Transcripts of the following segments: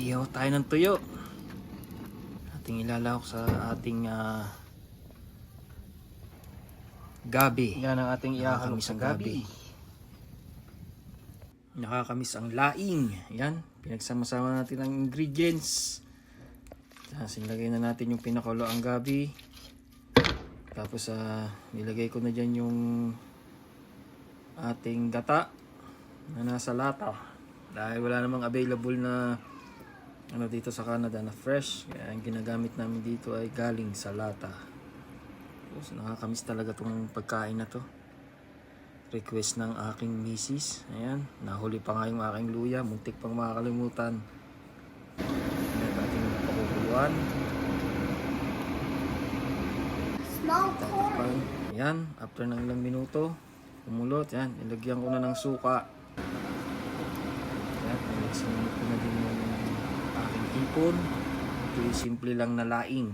Ihaw tayo ng tuyo. Ating ilalahok sa ating gabi. Yan ang ating ihahalok sa gabi. Nakakamis ang laing. Yan, pinagsama-sama natin ang ingredients. Tapos nilagay na natin yung pinakulo ang gabi. Tapos nilagay ko na dyan yung ating gata na nasa lata. Dahil wala namang available na dito sa Canada na fresh, kaya ang ginagamit namin dito ay galing sa lata. So, nakakamiss talaga tong pagkain na to. Request ng aking misis. Ayan, nahuli pa nga yung aking luya, muntik pang makakalimutan. Ayan, ating pakukuluan. Tatakpan. Ayan, after ng ilang minuto umulot, yan, ilagyan ko na ng suka. Ayan, ilagyan ko na din yung aking ipon. Ito yung simple lang na laing.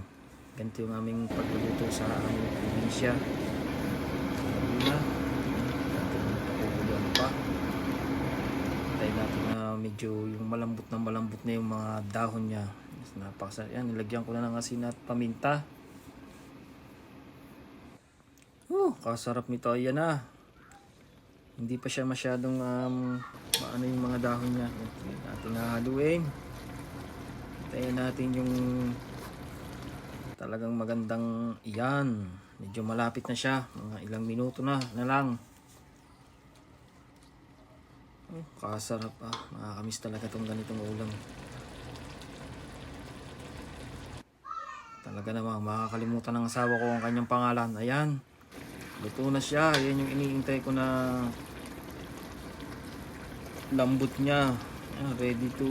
Ganito yung aming pagluluto sa aming probinsya. Sabi na, natin pakukuluan pa. Tayo natin na medyo yung malambot na yung mga dahon niya. Napakasarap yan, nilagyan ko na ng asin at paminta. Kasarap nito. Ayan na. Hindi pa siya masyadong maano yung mga dahon niya. Natin hahaluin. Tayo natin yung talagang magandang iyan. Medyo malapit na siya. Mga ilang minuto na lang. Kasarap Nakakamiss talaga itong ganitong ulam. Talaga namang makakalimutan ng asawa ko ang kanyang pangalan. Ayan. Luto na siya. Ayan yung iniintay ko na lambot niya. Ayan, ready to